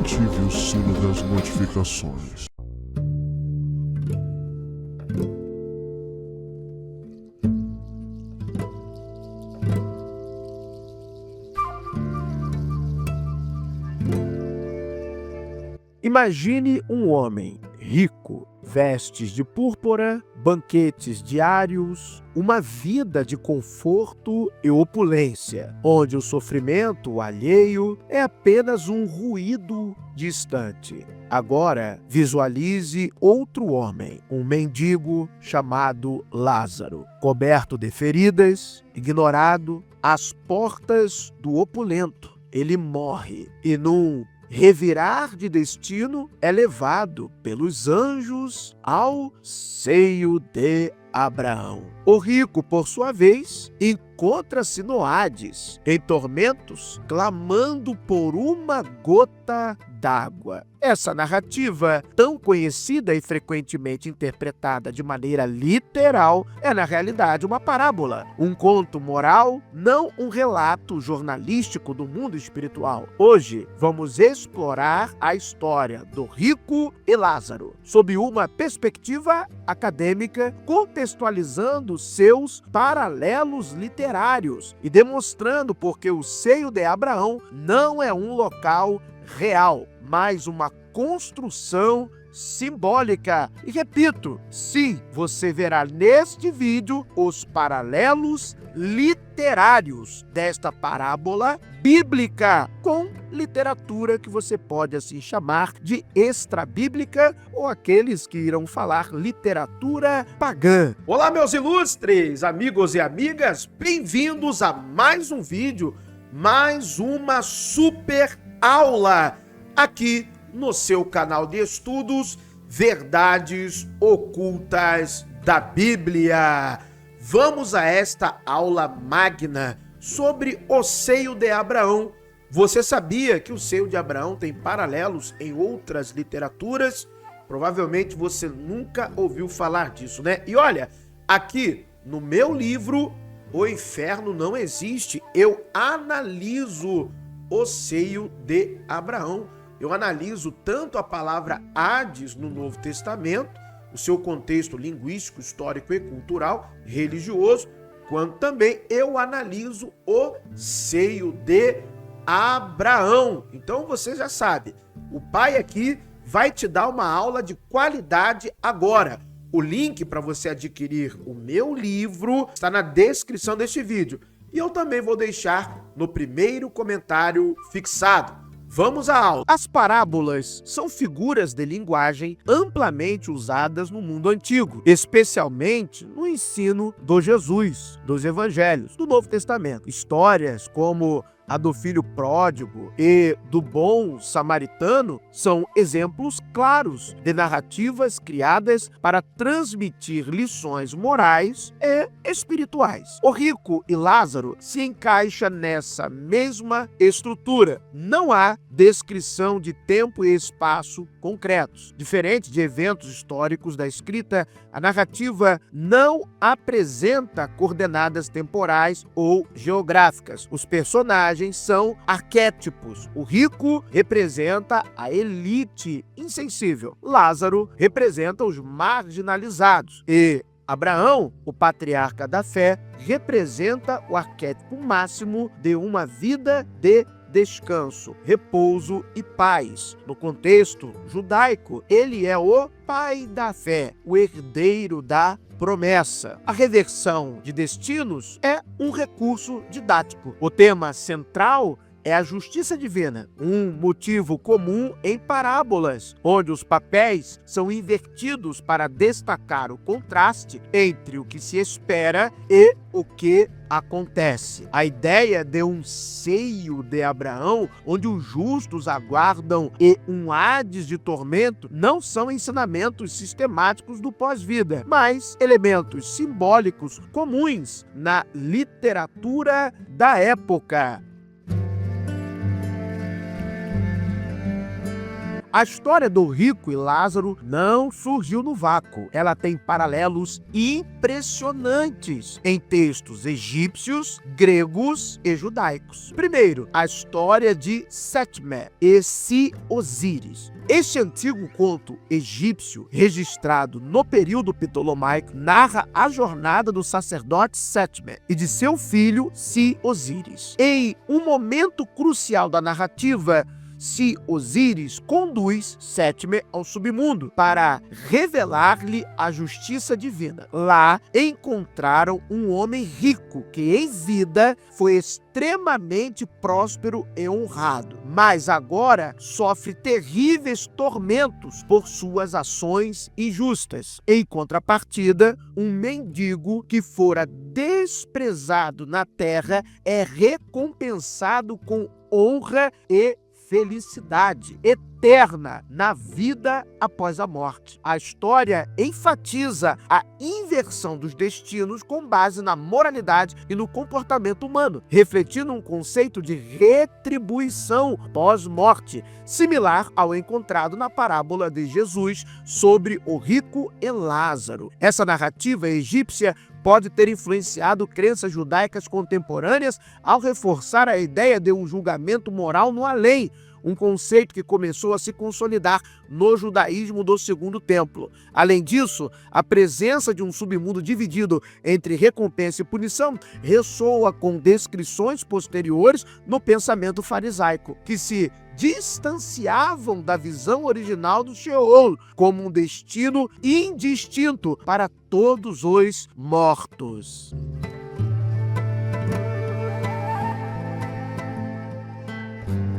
ative o sino das notificações. Imagine um homem rico, vestes de púrpura, banquetes diários, uma vida de conforto e opulência, onde o sofrimento alheio é apenas um ruído distante. Agora, visualize outro homem, um mendigo chamado Lázaro, coberto de feridas, ignorado, às portas do opulento. Ele morre e num revirar de destino é levado pelos anjos ao seio de Abraão. O rico, por sua vez, encontra-se no Hades, em tormentos, clamando por uma gota d'água. Essa narrativa, tão conhecida e frequentemente interpretada de maneira literal, é na realidade uma parábola, um conto moral, não um relato jornalístico do mundo espiritual. Hoje, vamos explorar a história do rico e Lázaro, sob uma perspectiva acadêmica, contextualizando seus paralelos literários e demonstrando porque o seio de Abraão não é um local real, mas uma construção simbólica. E repito, sim, você verá neste vídeo os paralelos literários desta parábola bíblica com literatura que você pode assim chamar de extrabíblica ou aqueles que irão falar literatura pagã. Olá, meus ilustres amigos e amigas, bem-vindos a mais um vídeo, mais uma super aula aqui no seu canal de estudos Verdades Ocultas da Bíblia. Vamos a esta aula magna sobre o seio de Abraão. Você sabia que o seio de Abraão tem paralelos em outras literaturas? Provavelmente você nunca ouviu falar disso, né? E olha, aqui no meu livro O Inferno Não Existe, eu analiso o seio de Abraão. Eu analiso tanto a palavra Hades no Novo Testamento, o seu contexto linguístico, histórico e cultural, religioso, quanto também eu analiso o seio de Abraão. Então você já sabe, o pai aqui vai te dar uma aula de qualidade agora. O link para você adquirir o meu livro está na descrição deste vídeo. E eu também vou deixar no primeiro comentário fixado. Vamos à aula. As parábolas são figuras de linguagem amplamente usadas no mundo antigo, especialmente no ensino do Jesus, dos evangelhos, do Novo Testamento. Histórias como a do filho pródigo e do bom samaritano são exemplos claros de narrativas criadas para transmitir lições morais e espirituais. O rico e Lázaro se encaixa nessa mesma estrutura. Não há descrição de tempo e espaço concretos. Diferente de eventos históricos da escrita, a narrativa não apresenta coordenadas temporais ou geográficas. Os personagens são arquétipos. O rico representa a elite insensível. Lázaro representa os marginalizados. E Abraão, o patriarca da fé, representa o arquétipo máximo de uma vida de descanso, repouso e paz. No contexto judaico, ele é o pai da fé, o herdeiro da promessa. A reversão de destinos é um recurso didático. O tema central é a justiça divina, um motivo comum em parábolas, onde os papéis são invertidos para destacar o contraste entre o que se espera e o que acontece. A ideia de um seio de Abraão, onde os justos aguardam, e um Hades de tormento, não são ensinamentos sistemáticos do pós-vida, mas elementos simbólicos comuns na literatura da época. A história do rico e Lázaro não surgiu no vácuo. Ela tem paralelos impressionantes em textos egípcios, gregos e judaicos. Primeiro, a história de Setme e Osíris. Este antigo conto egípcio, registrado no período ptolomaico, narra a jornada do sacerdote Setme e de seu filho Osíris. Em um momento crucial da narrativa, Osíris conduz Setme ao submundo para revelar-lhe a justiça divina. Lá encontraram um homem rico que em vida foi extremamente próspero e honrado, mas agora sofre terríveis tormentos por suas ações injustas. Em contrapartida, um mendigo que fora desprezado na terra é recompensado com honra e felicidade eterna na vida após a morte. A história enfatiza a inversão dos destinos com base na moralidade e no comportamento humano, refletindo um conceito de retribuição pós-morte, similar ao encontrado na parábola de Jesus sobre o rico e Lázaro. Essa narrativa egípcia pode ter influenciado crenças judaicas contemporâneas ao reforçar a ideia de um julgamento moral no além, um conceito que começou a se consolidar no judaísmo do Segundo Templo. Além disso, a presença de um submundo dividido entre recompensa e punição ressoa com descrições posteriores no pensamento farisaico, que se distanciavam da visão original do Sheol como um destino indistinto para todos os mortos.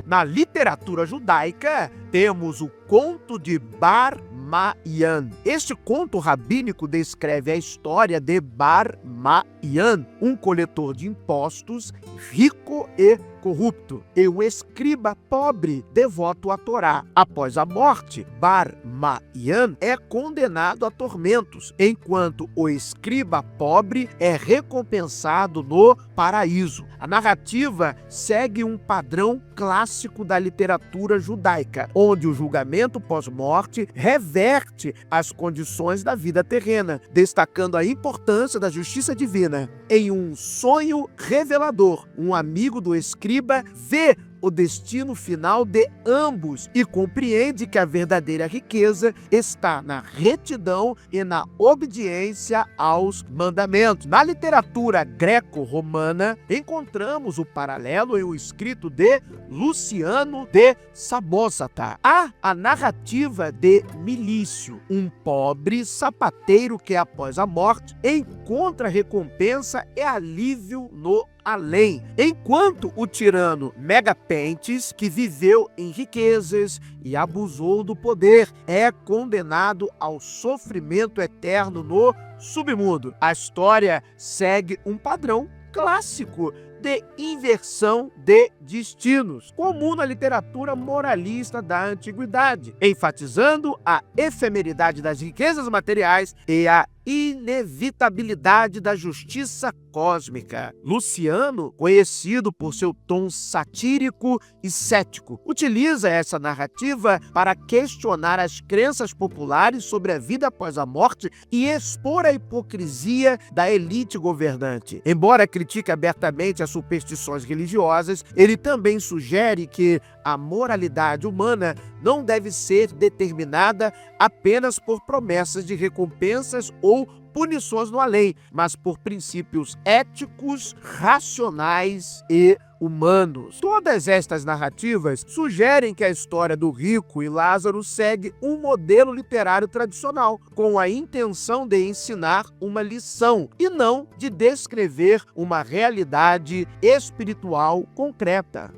Na literatura judaica, temos o conto de Bar Mayan. Este conto rabínico descreve a história de Bar Mayan, um coletor de impostos, rico e corrupto, e um escriba pobre devoto à Torá. Após a morte, Bar Mayan é condenado a tormentos, enquanto o escriba pobre é recompensado no paraíso. A narrativa segue um padrão clássico da literatura judaica, onde o julgamento pós-morte reverte as condições da vida terrena, destacando a importância da justiça divina. Em um sonho revelador, um amigo do escriba vê o destino final de ambos e compreende que a verdadeira riqueza está na retidão e na obediência aos mandamentos. Na literatura greco-romana, encontramos o paralelo em um escrito de Luciano de Samosata. Há a narrativa de Milício, um pobre sapateiro que, após a morte, encontra recompensa e alívio no além, enquanto o tirano Megapentes, que viveu em riquezas e abusou do poder, é condenado ao sofrimento eterno no submundo. A história segue um padrão clássico de inversão de destinos, comum na literatura moralista da antiguidade, enfatizando a efemeridade das riquezas materiais e a inevitabilidade da justiça cósmica. Luciano, conhecido por seu tom satírico e cético, utiliza essa narrativa para questionar as crenças populares sobre a vida após a morte e expor a hipocrisia da elite governante. Embora critique abertamente as superstições religiosas, ele também sugere que a moralidade humana não deve ser determinada apenas por promessas de recompensas ou punições no além, mas por princípios éticos, racionais e humanos. Todas estas narrativas sugerem que a história do rico e Lázaro segue um modelo literário tradicional, com a intenção de ensinar uma lição e não de descrever uma realidade espiritual concreta.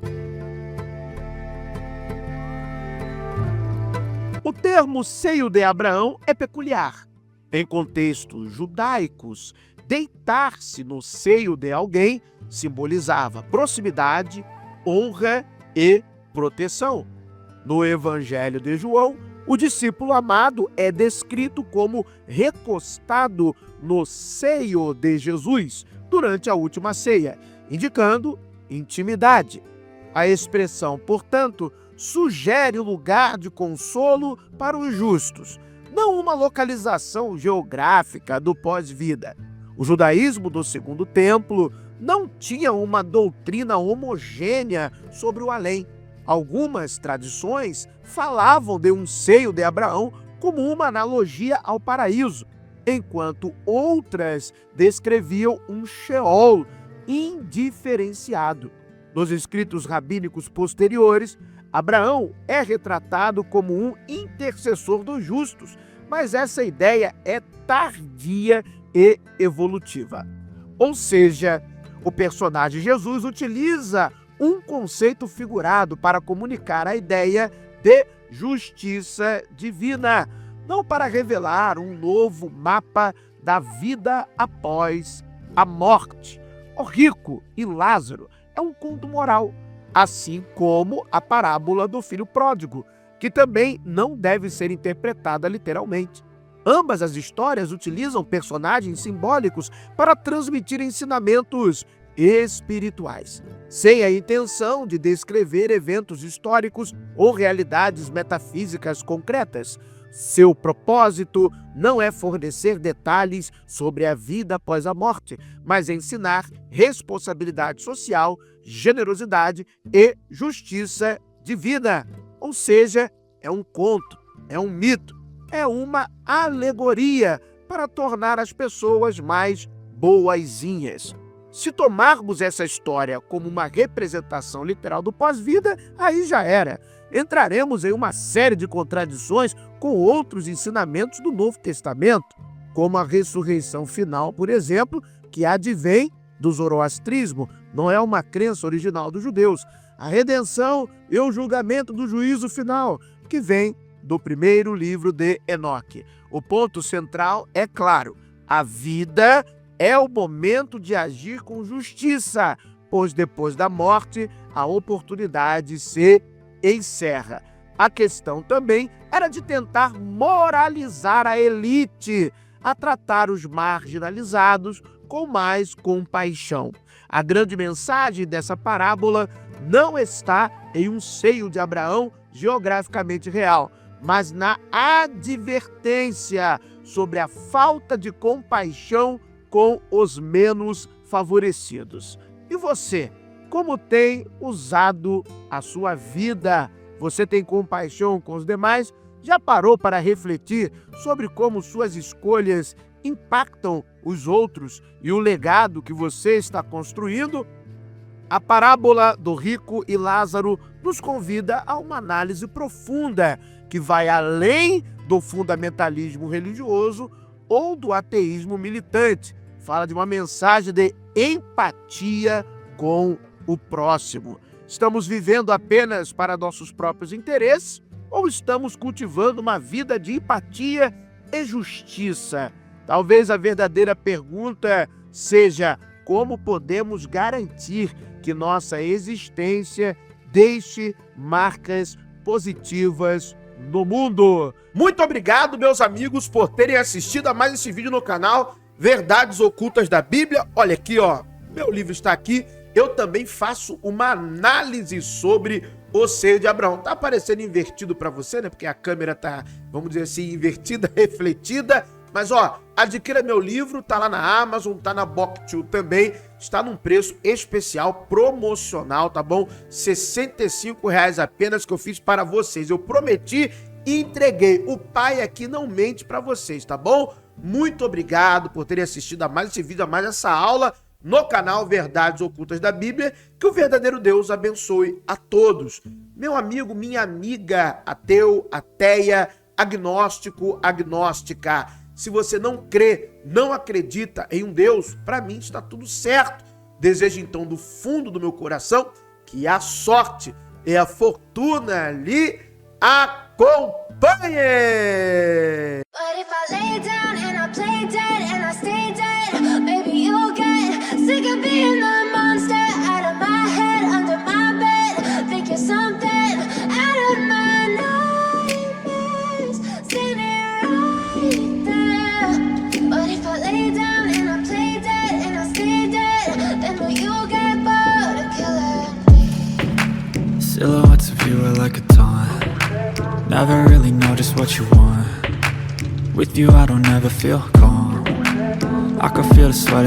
O termo seio de Abraão é peculiar. Em contextos judaicos, deitar-se no seio de alguém simbolizava proximidade, honra e proteção. No Evangelho de João, o discípulo amado é descrito como recostado no seio de Jesus durante a última ceia, indicando intimidade. A expressão, portanto, sugere lugar de consolo para os justos, não uma localização geográfica do pós-vida. O judaísmo do Segundo Templo não tinha uma doutrina homogênea sobre o além. Algumas tradições falavam de um seio de Abraão como uma analogia ao paraíso, enquanto outras descreviam um Sheol indiferenciado. Nos escritos rabínicos posteriores, Abraão é retratado como um intercessor dos justos, mas essa ideia é tardia e evolutiva. Ou seja, o personagem Jesus utiliza um conceito figurado para comunicar a ideia de justiça divina, não para revelar um novo mapa da vida após a morte. O rico e Lázaro é um conto moral, assim como a parábola do filho pródigo, que também não deve ser interpretada literalmente. Ambas as histórias utilizam personagens simbólicos para transmitir ensinamentos espirituais, sem a intenção de descrever eventos históricos ou realidades metafísicas concretas. Seu propósito não é fornecer detalhes sobre a vida após a morte, mas ensinar responsabilidade social, generosidade e justiça divina. Ou seja, é um conto, é um mito, é uma alegoria para tornar as pessoas mais boazinhas. Se tomarmos essa história como uma representação literal do pós-vida, aí já era. Entraremos em uma série de contradições com outros ensinamentos do Novo Testamento, como a ressurreição final, por exemplo, que advém do zoroastrismo, não é uma crença original dos judeus. A redenção e o julgamento do juízo final, que vem do primeiro livro de Enoque. O ponto central é claro: a vida é o momento de agir com justiça, pois depois da morte a oportunidade se encerra. A questão também era de tentar moralizar a elite, a tratar os marginalizados com mais compaixão. A grande mensagem dessa parábola não está em um seio de Abraão geograficamente real, mas na advertência sobre a falta de compaixão com os menos favorecidos. E você, como tem usado a sua vida? Você tem compaixão com os demais? Já parou para refletir sobre como suas escolhas impactam os outros e o legado que você está construindo? A parábola do rico e Lázaro nos convida a uma análise profunda que vai além do fundamentalismo religioso ou do ateísmo militante. Fala de uma mensagem de empatia com o próximo. Estamos vivendo apenas para nossos próprios interesses ou estamos cultivando uma vida de empatia e justiça? Talvez a verdadeira pergunta seja: como podemos garantir que nossa existência deixe marcas positivas no mundo? Muito obrigado, meus amigos, por terem assistido a mais esse vídeo no canal Verdades Ocultas da Bíblia. Olha aqui, ó, meu livro está aqui. Eu também faço uma análise sobre o seio de Abraão. Tá aparecendo invertido para você, né? Porque a câmera tá, vamos dizer assim, invertida, refletida. Mas, ó, adquira meu livro, tá lá na Amazon, tá na BookTube também. Está num preço especial, promocional, tá bom? R$ 65,00 apenas, que eu fiz para vocês. Eu prometi e entreguei. O pai aqui não mente para vocês, tá bom? Muito obrigado por terem assistido a mais esse vídeo, a mais essa aula no canal Verdades Ocultas da Bíblia. Que o verdadeiro Deus abençoe a todos. Meu amigo, minha amiga, ateu, ateia, agnóstico, agnóstica. Se você não crê, não acredita em um Deus, para mim está tudo certo. Desejo então do fundo do meu coração que a sorte e a fortuna lhe acompanhe. But if I lay down and I play dead and I stay dead, maybe you'll get sick of being the monster out of my head, under my bed, thinking something out of my nightmares, standing right there. But if I lay down and I play dead and I stay dead, then will you get bored of killing me? Silhouettes of you are like a never really know just what you want. With you I don't ever feel calm. I can feel the sweat